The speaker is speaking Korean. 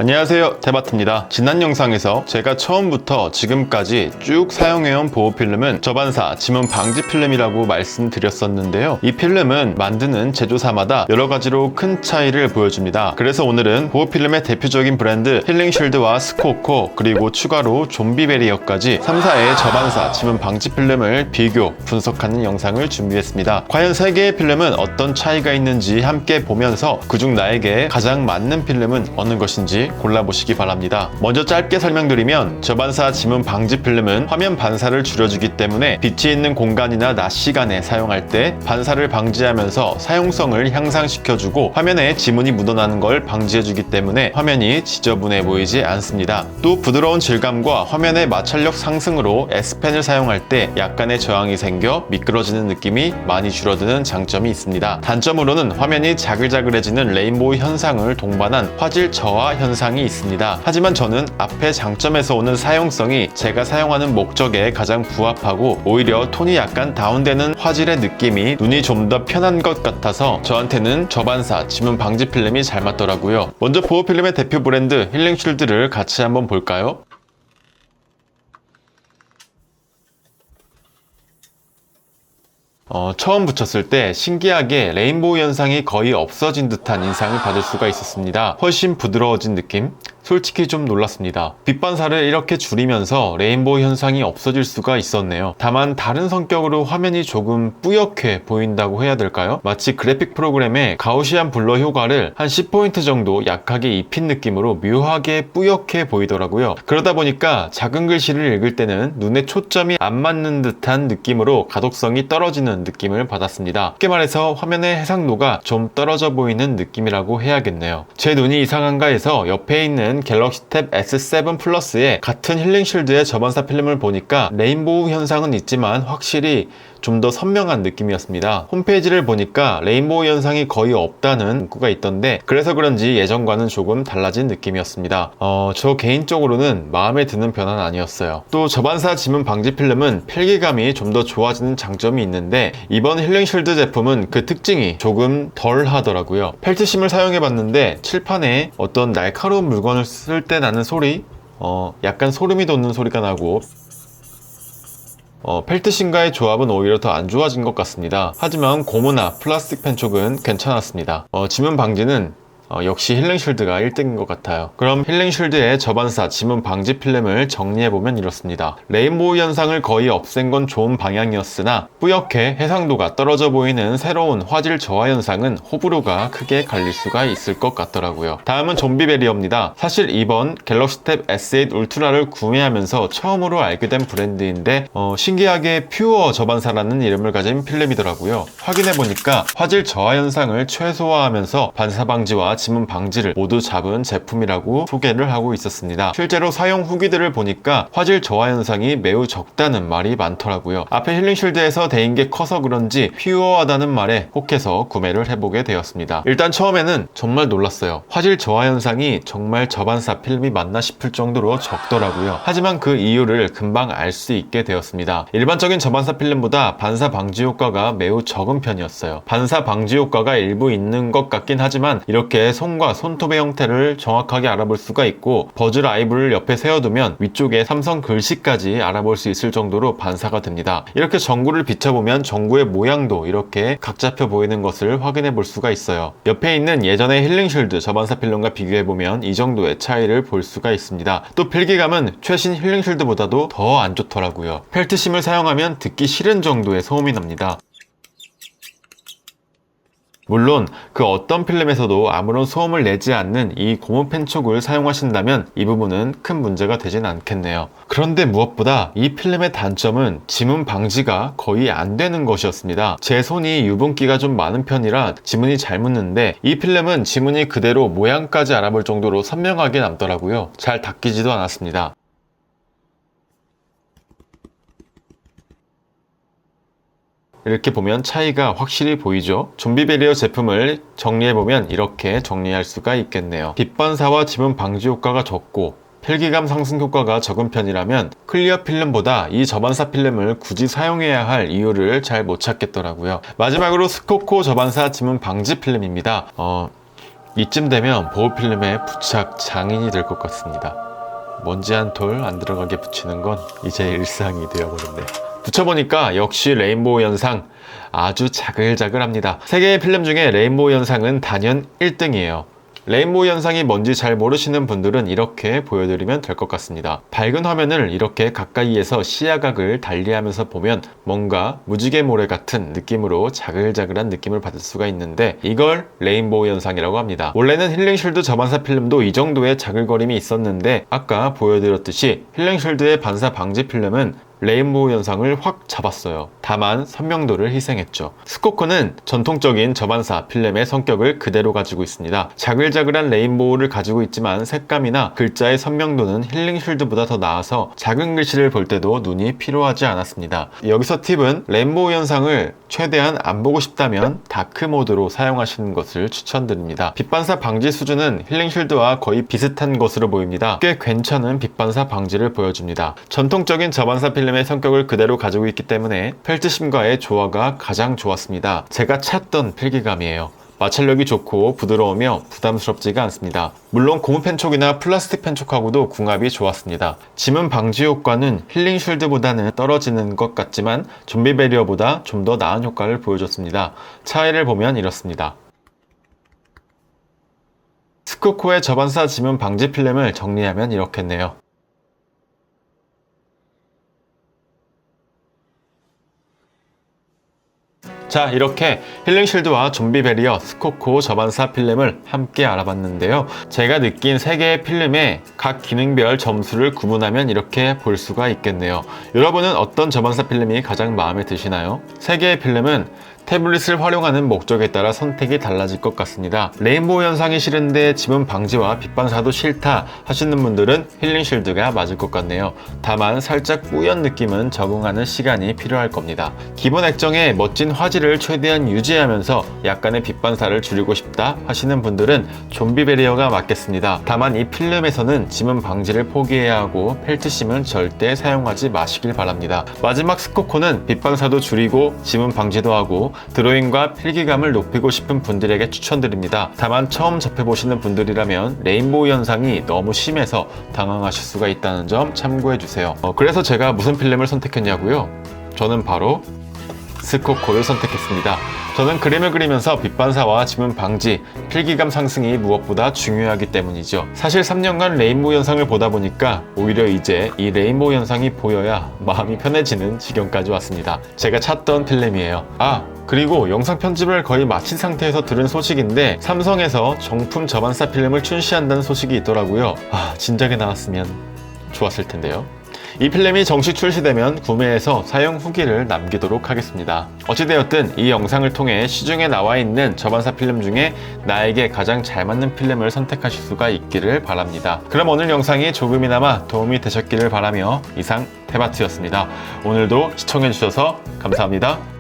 안녕하세요, 대바트입니다. 지난 영상에서 제가 처음부터 지금까지 쭉 사용해온 보호 필름은 저반사 지문 방지 필름이라고 말씀드렸었는데요. 이 필름은 만드는 제조사마다 여러 가지로 큰 차이를 보여줍니다. 그래서 오늘은 보호 필름의 대표적인 브랜드 힐링쉴드와 스코코, 그리고 추가로 좀비베리어까지 3사의 저반사 지문 방지 필름을 비교, 분석하는 영상을 준비했습니다. 과연 세 개의 필름은 어떤 차이가 있는지 함께 보면서 그중 나에게 가장 맞는 필름은 어느 것인지 골라보시기 바랍니다. 먼저 짧게 설명드리면 저반사 지문 방지 필름은 화면 반사를 줄여주기 때문에 빛이 있는 공간이나 낮 시간에 사용할 때 반사를 방지하면서 사용성을 향상시켜주고 화면에 지문이 묻어나는 걸 방지해주기 때문에 화면이 지저분해 보이지 않습니다. 또 부드러운 질감과 화면의 마찰력 상승으로 S펜을 사용할 때 약간의 저항이 생겨 미끄러지는 느낌이 많이 줄어드는 장점이 있습니다. 단점으로는 화면이 자글자글해지는 레인보우 현상을 동반한 화질 저하 현상이 있습니다. 하지만 저는 앞의 장점에서 오는 사용성이 제가 사용하는 목적에 가장 부합하고 오히려 톤이 약간 다운되는 화질의 느낌이 눈이 좀 더 편한 것 같아서 저한테는 저반사 지문 방지 필름이 잘 맞더라고요. 먼저 보호 필름의 대표 브랜드 힐링쉴드를 같이 한번 볼까요? 처음 붙였을 때 신기하게 레인보우 현상이 거의 없어진 듯한 인상을 받을 수가 있었습니다. 훨씬 부드러워진 느낌? 솔직히 좀 놀랐습니다. 빛 반사를 이렇게 줄이면서 레인보우 현상이 없어질 수가 있었네요. 다만 다른 성격으로 화면이 조금 뿌옇게 보인다고 해야 될까요? 마치 그래픽 프로그램의 가우시안 블러 효과를 한 10포인트 정도 약하게 입힌 느낌으로 묘하게 뿌옇게 보이더라고요. 그러다 보니까 작은 글씨를 읽을 때는 눈에 초점이 안 맞는 듯한 느낌으로 가독성이 떨어지는 느낌을 받았습니다. 쉽게 말해서 화면의 해상도가 좀 떨어져 보이는 느낌이라고 해야겠네요. 제 눈이 이상한가 해서 옆에 있는 갤럭시 탭 S7 플러스의 같은 힐링쉴드의 저반사 필름을 보니까 레인보우 현상은 있지만 확실히 좀 더 선명한 느낌이었습니다. 홈페이지를 보니까 레인보우 현상이 거의 없다는 문구가 있던데 그래서 그런지 예전과는 조금 달라진 느낌이었습니다. 저 개인적으로는 마음에 드는 변화는 아니었어요. 또 저반사 지문 방지 필름은 필기감이 좀 더 좋아지는 장점이 있는데 이번 힐링쉴드 제품은 그 특징이 조금 덜 하더라고요. 펠트심을 사용해봤는데 칠판에 어떤 날카로운 물건을 쓸 때 나는 소리? 약간 소름이 돋는 소리가 나고 펠트심과의 조합은 오히려 더 안 좋아진 것 같습니다. 하지만 고무나 플라스틱 펜 쪽은 괜찮았습니다. 지문 방지는 역시 힐링쉴드가 1등인 것 같아요. 그럼 힐링쉴드의 저반사 지문 방지 필름을 정리해보면 이렇습니다. 레인보우 현상을 거의 없앤 건 좋은 방향이었으나 뿌옇게 해상도가 떨어져 보이는 새로운 화질 저하 현상은 호불호가 크게 갈릴 수가 있을 것 같더라고요. 다음은 좀비베리어입니다. 사실 이번 갤럭시 탭 S8 울트라를 구매하면서 처음으로 알게 된 브랜드인데 신기하게 퓨어 저반사라는 이름을 가진 필름이더라고요. 확인해보니까 화질 저하 현상을 최소화하면서 반사 방지와 지문 방지를 모두 잡은 제품이라고 소개를 하고 있었습니다. 실제로 사용 후기들을 보니까 화질 저하 현상이 매우 적다는 말이 많더라고요. 앞에 힐링쉴드에서 대인 게 커서 그런지 퓨어하다는 말에 혹해서 구매를 해보게 되었습니다. 일단 처음에는 정말 놀랐어요. 화질 저하 현상이 정말 저반사 필름이 맞나 싶을 정도로 적더라고요. 하지만 그 이유를 금방 알 수 있게 되었습니다. 일반적인 저반사 필름보다 반사 방지 효과가 매우 적은 편이었어요. 반사 방지 효과가 일부 있는 것 같긴 하지만 이렇게 손과 손톱의 형태를 정확하게 알아볼 수가 있고 버즈 라이브를 옆에 세워두면 위쪽에 삼성 글씨까지 알아볼 수 있을 정도로 반사가 됩니다. 이렇게 전구를 비춰보면 전구의 모양도 이렇게 각 잡혀 보이는 것을 확인해 볼 수가 있어요. 옆에 있는 예전의 힐링쉴드 저반사 필름과 비교해보면 이 정도의 차이를 볼 수가 있습니다. 또 필기감은 최신 힐링쉴드보다도 더 안 좋더라고요. 펠트심을 사용하면 듣기 싫은 정도의 소음이 납니다. 물론 그 어떤 필름에서도 아무런 소음을 내지 않는 이 고무 펜촉을 사용하신다면 이 부분은 큰 문제가 되진 않겠네요. 그런데 무엇보다 이 필름의 단점은 지문 방지가 거의 안 되는 것이었습니다. 제 손이 유분기가 좀 많은 편이라 지문이 잘 묻는데 이 필름은 지문이 그대로 모양까지 알아볼 정도로 선명하게 남더라고요. 잘 닦이지도 않았습니다. 이렇게 보면 차이가 확실히 보이죠? 좀비베리어 제품을 정리해보면 이렇게 정리할 수가 있겠네요. 빛 반사와 지문 방지 효과가 적고 필기감 상승 효과가 적은 편이라면 클리어 필름보다 이 저반사 필름을 굳이 사용해야 할 이유를 잘 못 찾겠더라고요. 마지막으로 스코코 저반사 지문 방지 필름입니다. 이쯤 되면 보호필름에 부착 장인이 될 것 같습니다. 먼지 한 톨 안 들어가게 붙이는 건 이제 일상이 되어버렸네요. 붙여보니까 역시 레인보우 현상 아주 자글자글합니다. 3개의 필름 중에 레인보우 현상은 단연 1등이에요. 레인보우 현상이 뭔지 잘 모르시는 분들은 이렇게 보여드리면 될 것 같습니다. 밝은 화면을 이렇게 가까이에서 시야각을 달리하면서 보면 뭔가 무지개 모래 같은 느낌으로 자글자글한 느낌을 받을 수가 있는데 이걸 레인보우 현상이라고 합니다. 원래는 힐링쉴드 저반사 필름도 이 정도의 자글거림이 있었는데 아까 보여드렸듯이 힐링쉴드의 반사 방지 필름은 레인보우 현상을 확 잡았어요. 다만 선명도를 희생했죠. 스코코는 전통적인 저반사 필름의 성격을 그대로 가지고 있습니다. 자글자글한 레인보우를 가지고 있지만 색감이나 글자의 선명도는 힐링쉴드보다 더 나아서 작은 글씨를 볼 때도 눈이 피로하지 않았습니다. 여기서 팁은 레인보우 현상을 최대한 안 보고 싶다면 다크 모드로 사용하시는 것을 추천드립니다. 빛반사 방지 수준은 힐링쉴드와 거의 비슷한 것으로 보입니다. 꽤 괜찮은 빛반사 방지를 보여줍니다. 전통적인 저반사 필름의 성격을 그대로 가지고 있기 때문에 펠트심과의 조화가 가장 좋았습니다. 제가 찾던 필기감이에요. 마찰력이 좋고 부드러우며 부담스럽지가 않습니다. 물론 고무 펜촉이나 플라스틱 펜촉하고도 궁합이 좋았습니다. 지문 방지 효과는 힐링쉴드보다는 떨어지는 것 같지만 좀비 베리어보다 좀 더 나은 효과를 보여줬습니다. 차이를 보면 이렇습니다. 스코코의 저반사 지문 방지 필름을 정리하면 이렇겠네요. 자, 이렇게 힐링쉴드와 좀비 베리어, 스코코 저반사 필름을 함께 알아봤는데요. 제가 느낀 3개의 필름의 각 기능별 점수를 구분하면 이렇게 볼 수가 있겠네요. 여러분은 어떤 저반사 필름이 가장 마음에 드시나요? 3개의 필름은 태블릿을 활용하는 목적에 따라 선택이 달라질 것 같습니다. 레인보우 현상이 싫은데 지문 방지와 빛반사도 싫다 하시는 분들은 힐링쉴드가 맞을 것 같네요. 다만 살짝 뿌연 느낌은 적응하는 시간이 필요할 겁니다. 기본 액정의 멋진 화질을 최대한 유지하면서 약간의 빛반사를 줄이고 싶다 하시는 분들은 좀비 베리어가 맞겠습니다. 다만 이 필름에서는 지문 방지를 포기해야 하고 펠트심은 절대 사용하지 마시길 바랍니다. 마지막 스코코는 빛반사도 줄이고 지문 방지도 하고 드로잉과 필기감을 높이고 싶은 분들에게 추천드립니다. 다만 처음 접해보시는 분들이라면 레인보우 현상이 너무 심해서 당황하실 수가 있다는 점 참고해주세요. 그래서 제가 무슨 필름을 선택했냐고요? 저는 바로 스코코를 선택했습니다. 저는 그림을 그리면서 빛반사와 지문 방지, 필기감 상승이 무엇보다 중요하기 때문이죠. 사실 3년간 레인보우 현상을 보다 보니까 오히려 이제 이 레인보우 현상이 보여야 마음이 편해지는 지경까지 왔습니다. 제가 찾던 필름이에요. 그리고 영상 편집을 거의 마친 상태에서 들은 소식인데 삼성에서 정품 저반사 필름을 출시한다는 소식이 있더라고요. 진작에 나왔으면 좋았을 텐데요. 이 필름이 정식 출시되면 구매해서 사용 후기를 남기도록 하겠습니다. 어찌되었든 이 영상을 통해 시중에 나와 있는 저반사 필름 중에 나에게 가장 잘 맞는 필름을 선택하실 수가 있기를 바랍니다. 그럼 오늘 영상이 조금이나마 도움이 되셨기를 바라며 이상 테바트였습니다. 오늘도 시청해주셔서 감사합니다.